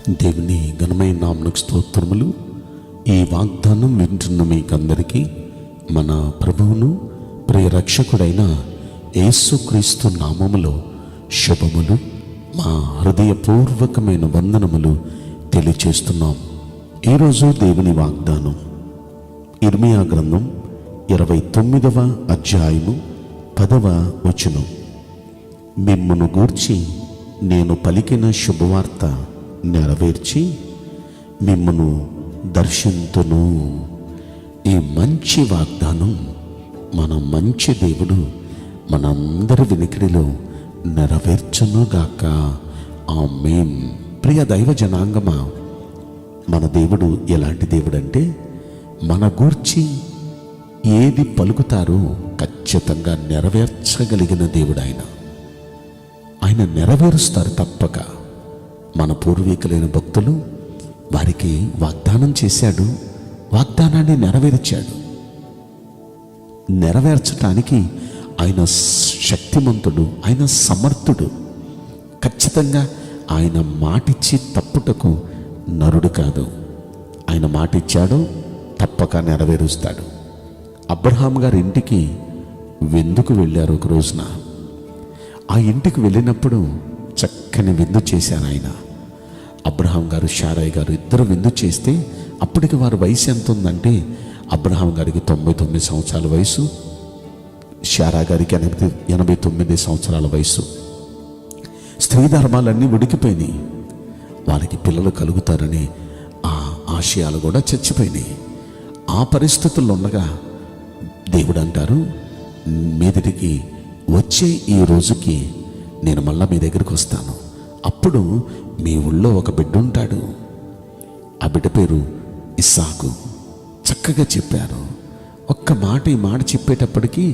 దేవుని ఘనమైన నామమునకు స్తోత్రములు. ఈ వాగ్దానం వింటున్న మీకందరికీ మన ప్రభువును ప్రియ రక్షకుడైన యేసుక్రీస్తు నామములో శుభములు, మా హృదయపూర్వకమైన వందనములు తెలియచేస్తున్నాం. ఈరోజు దేవుని వాగ్దానం ఇర్మియా గ్రంథం 29వ అధ్యాయము 10వ వచనం. మిమ్మును గూర్చి నేను పలికిన శుభవార్త నెరవేర్చి మిమ్మును దర్శింతును. ఈ మంచి వాగ్దానం మన మంచి దేవుడు మనందరి వినికిడిలో నెరవేర్చునుగాక. ఆమేన్. ప్రియ దైవ జనాంగమా, మన దేవుడు ఎలాంటి దేవుడు అంటే, మన గూర్చి ఏది పలుకుతారో ఖచ్చితంగా నెరవేర్చగలిగిన దేవుడు ఆయన నెరవేరుస్తారు తప్పక. మన పూర్వీకులైన భక్తులు వారికి వాగ్దానం చేశాడు, వాగ్దానాన్ని నెరవేర్చాడు. నెరవేర్చటానికి ఆయన శక్తిమంతుడు, ఆయన సమర్థుడు. ఖచ్చితంగా ఆయన మాటిచ్చి తప్పుటకు నరుడు కాదు. ఆయన మాటిచ్చాడు, తప్పక నెరవేరుస్తాడు. అబ్రహాం గారి ఇంటికి విందుకు వెళ్ళారు ఒక రోజున. ఆ ఇంటికి వెళ్ళినప్పుడు చక్కని విందు చేశారు ఆయన. అబ్రహాం గారు, శారయ్య గారు ఇద్దరు విందు చేస్తే అప్పటికి వారి వయసు ఎంత ఉందంటే, అబ్రహాం గారికి 99 సంవత్సరాల వయసు, శారా గారికి 89 సంవత్సరాల వయసు. స్త్రీ ధర్మాలన్నీ ఉడికిపోయినాయి. వారికి పిల్లలు కలుగుతారని ఆ ఆశయాలు కూడా చచ్చిపోయినాయి. ఆ పరిస్థితుల్లో ఉండగా దేవుడు అంటారు, మీదటికి వచ్చే ఈ రోజుకి నేను మళ్ళా మీ దగ్గరికి వస్తాను. అప్పుడు మీ ఊళ్ళో ఒక బిడ్డ ఉంటాడు. ఆ బిడ్డ పేరు ఇస్సాకు. చక్కగా చెప్పారు. ఒక్క మాట, ఈ మాట చెప్పేటప్పటికీ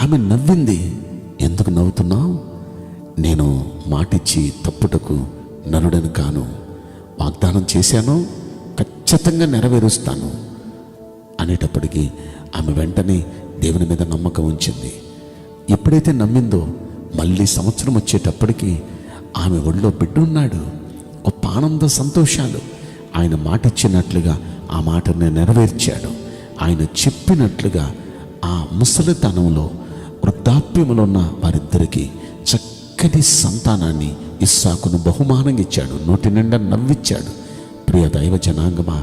ఆమె నవ్వింది. ఎందుకు నవ్వుతున్నావు? నేను మాటిచ్చి తప్పుటకు నరుడను కాను. వాగ్దానం చేశాను, ఖచ్చితంగా నెరవేరుస్తాను అనేటప్పటికీ ఆమె వెంటనే దేవుని మీద నమ్మకం ఉంచింది. ఎప్పుడైతే నమ్మిందో, మళ్ళీ సంవత్సరం వచ్చేటప్పటికి ఆమె ఒళ్ళో బిడ్డ ఉన్నాడు. గొప్ప ఆనంద సంతోషాలు. ఆయన మాట ఇచ్చినట్లుగా ఆ మాటను నెరవేర్చాడు. ఆయన చెప్పినట్లుగా ఆ ముసలితనంలో, వృద్ధాప్యంలో ఉన్న వారిద్దరికీ చక్కటి సంతానాన్ని, ఇస్సాకును బహుమానంగా ఇచ్చాడు. నోటి నిండా నవ్విచ్చాడు. ప్రియ దైవ జనాంగమా,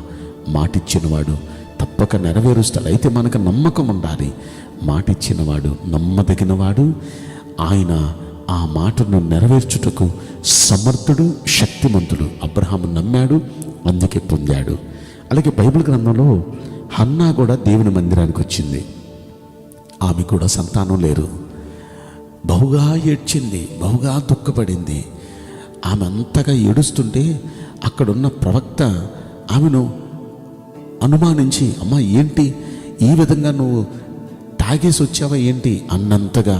మాటిచ్చినవాడు తప్పక నెరవేరుస్తాడు. అయితే మనకు నమ్మకం ఉండాలి. మాటిచ్చినవాడు నమ్మదగినవాడు. ఆయన ఆ మాటను నెరవేర్చుటకు సమర్థుడు, శక్తిమంతుడు. అబ్రహాము నమ్మాడు, అందుకే పొందాడు. అలాగే బైబిల్ గ్రంథంలో హన్నా కూడా దేవుని మందిరానికి వచ్చింది. ఆమె కూడా సంతానం లేరు. బహుగా ఏడ్చింది, బహుగా దుఃఖపడింది. ఆమె అంతగా ఏడుస్తుంటే అక్కడున్న ప్రవక్త ఆమెను అనుమానించి, అమ్మా ఏంటి ఈ విధంగా నువ్వు తాగేసి వచ్చావా ఏంటి అన్నంతగా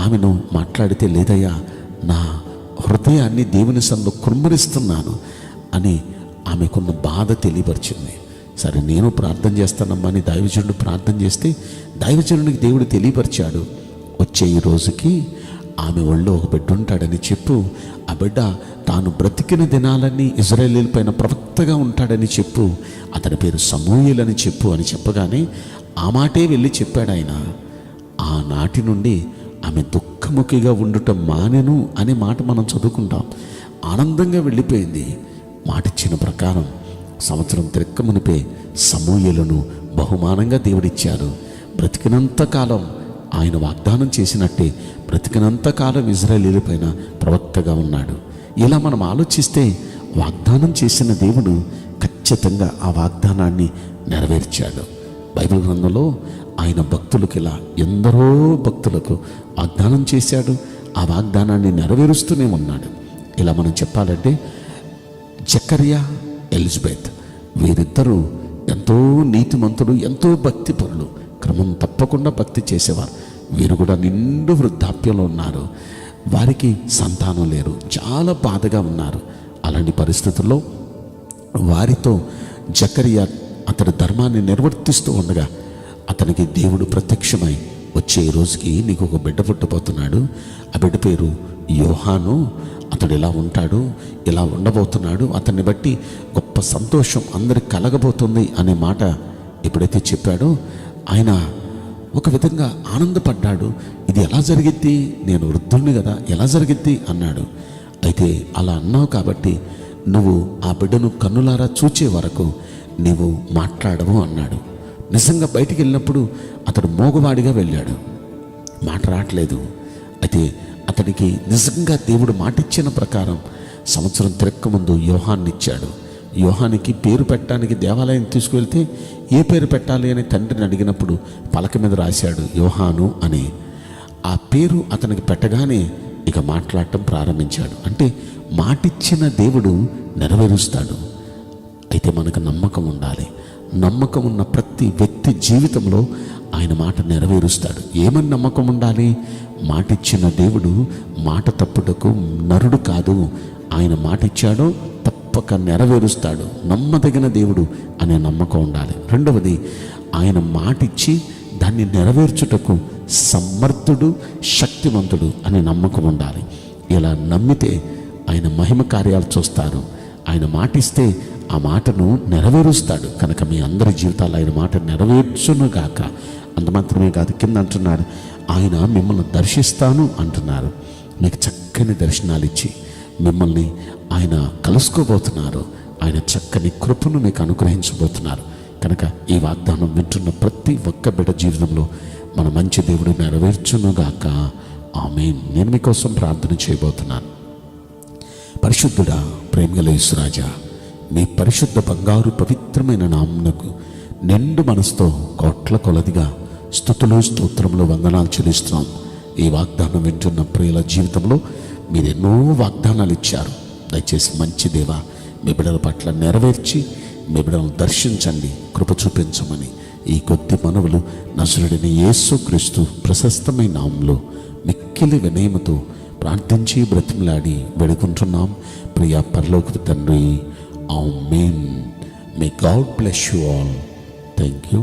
ఆమెను మాట్లాడితే, లేదయ్యా నా హృదయాన్ని దేవుని సన్నిధిలో కుమ్మరిస్తున్నాను అని ఆమెకున్న బాధ తెలియపరిచింది. సరే నేను ప్రార్థన చేస్తానమ్మా అని దైవజనుడు ప్రార్థన చేస్తే దైవజనుడికి దేవుడు తెలియపరిచాడు, వచ్చే ఈ రోజుకి ఆమె ఒళ్ళో ఒక బిడ్డ ఉంటాడని చెప్పు. ఆ బిడ్డ తాను బ్రతికిన దినాలన్నీ ఇజ్రాయేలీల పైన ప్రవక్తగా ఉంటాడని చెప్పు. అతని పేరు సమూయేలు అని చెప్పు అని చెప్పగానే ఆ మాటే వెళ్ళి చెప్పాడు ఆయన. ఆనాటి నుండి ఆమె దుఃఖముఖిగా ఉండటం మానెను అనే మాట మనం చదువుకుంటాం. ఆనందంగా వెళ్ళిపోయింది. మాటిచ్చిన ప్రకారం సంవత్సరం తిరక్కమునిపే సమూయేలును బహుమానంగా దేవుడిచ్చారు. బ్రతికినంత కాలం ఆయన వాగ్దానం చేసినట్టే బ్రతికినంత కాలం ఇజ్రాయేలీల పైన ప్రవక్తగా ఉన్నాడు. ఇలా మనం ఆలోచిస్తే వాగ్దానం చేసిన దేవుడు ఖచ్చితంగా ఆ వాగ్దానాన్ని నెరవేర్చాడు. బైబిల్ గ్రంథంలో ఆయన భక్తులకు ఇలా ఎందరో భక్తులకు వాగ్దానం చేశాడు. ఆ వాగ్దానాన్ని నెరవేరుస్తూనే ఉన్నాడు. ఇలా మనం చెప్పాలంటే జకర్యా, ఎలిజబెత్ వీరిద్దరూ ఎంతో నీతిమంతులు, ఎంతో భక్తిపరులు. క్రమం తప్పకుండా భక్తి చేసేవారు. వీరు కూడా నిండు వృద్ధాప్యంలో ఉన్నారు. వారికి సంతానం లేరు, చాలా బాధగా ఉన్నారు. అలాంటి పరిస్థితుల్లో వారితో జకర్యా అతడి ధర్మాన్ని నిర్వర్తిస్తూ ఉండగా అతనికి దేవుడు ప్రత్యక్షమై, వచ్చే రోజుకి నీకు ఒక బిడ్డ పుట్టబోతున్నాడు. ఆ బిడ్డ పేరు యోహాను. అతడు ఇలా ఉంటాడు, ఇలా ఉండబోతున్నాడు, అతన్ని బట్టి గొప్ప సంతోషం అందరికి కలగబోతుంది అనే మాట ఎప్పుడైతే చెప్పాడో ఆయన ఒక విధంగా ఆనందపడ్డాడు. ఇది ఎలా జరిగిద్ది, నేను వృద్ధుణ్ణి కదా, ఎలా జరిగిద్ది అన్నాడు. అయితే అలా అన్నావు కాబట్టి నువ్వు ఆ బిడ్డను కన్నులారా చూచే వరకు నీవు మాట్లాడవు అన్నాడు. నిజంగా బయటికి వెళ్ళినప్పుడు అతడు మోగవాడిగా వెళ్ళాడు, మాట రావట్లేదు. అయితే అతడికి నిజంగా దేవుడు మాటిచ్చిన ప్రకారం సంవత్సరం తిరక్కముందు యోహాన్ని ఇచ్చాడు. యోహానికి పేరు పెట్టడానికి దేవాలయం తీసుకువెళ్తే ఏ పేరు పెట్టాలి అని తండ్రిని అడిగినప్పుడు పలక మీద రాశాడు యోహాను అని. ఆ పేరు అతనికి పెట్టగానే ఇక మాట్లాడటం ప్రారంభించాడు. అంటే మాటిచ్చిన దేవుడు నెరవేరుస్తాడు. అయితే మనకు నమ్మకం ఉండాలి. నమ్మకం ఉన్న ప్రతి వ్యక్తి జీవితంలో ఆయన మాట నెరవేరుస్తాడు. ఏమని నమ్మకం ఉండాలి? మాటిచ్చిన దేవుడు మాట తప్పుటకు నరుడు కాదు. ఆయన మాటిచ్చాడో తప్పక నెరవేరుస్తాడు. నమ్మదగిన దేవుడు అనే నమ్మకం ఉండాలి. రెండవది, ఆయన మాటిచ్చి దాన్ని నెరవేర్చుటకు సమర్థుడు, శక్తివంతుడు అనే నమ్మకం ఉండాలి. ఇలా నమ్మితే ఆయన మహిమ కార్యాలు చూస్తారు. ఆయన మాటిస్తే ఆ మాటను నెరవేరుస్తాడు. కనుక మీ అందరి జీవితాలు ఆయన మాట నెరవేర్చునుగాక. అంత మాత్రమే కాదు, కింద అంటున్నారు ఆయన మిమ్మల్ని దర్శిస్తాను అంటున్నారు. మీకు చక్కని దర్శనాలు ఇచ్చి మిమ్మల్ని ఆయన కలుసుకోబోతున్నారు. ఆయన చక్కని కృపను మీకు అనుగ్రహించబోతున్నారు. కనుక ఈ వాగ్దానం వింటున్న ప్రతి ఒక్క బిడ్డ జీవితంలో మన మంచి దేవుడు నెరవేర్చునుగాక. ఆమేన్. నేను మీకోసం ప్రార్థన చేయబోతున్నాను. పరిశుద్ధుడా, ప్రేమగల యేసురాజా, మీ పరిశుద్ధ బంగారు పవిత్రమైన నామమునకు నిండు మనసుతో కోట్ల కొలదిగా స్తుతులు, స్తోత్రములు, వందనాలు చెల్లిస్తున్నాం. ఈ వాగ్దానం వింటున్న ప్రియుల జీవితంలో మీరు ఎన్నో వాగ్దానాలు ఇచ్చారు. దయచేసి మంచి దేవా, మీ బిడ్డల పట్ల నెరవేర్చి మీ బిడ్డలను దర్శించండి, కృప చూపించమని ఈ కొద్ది మనవులు నజరుడైన యేసుక్రీస్తు ప్రశస్తమైన నామములో మిక్కిలి వినయముతో ప్రార్థించి బ్రతిమలాడి వేడుకుంటున్నాం ప్రియ పరలోకపు తండ్రి. Amen. May God bless you all. Thank you.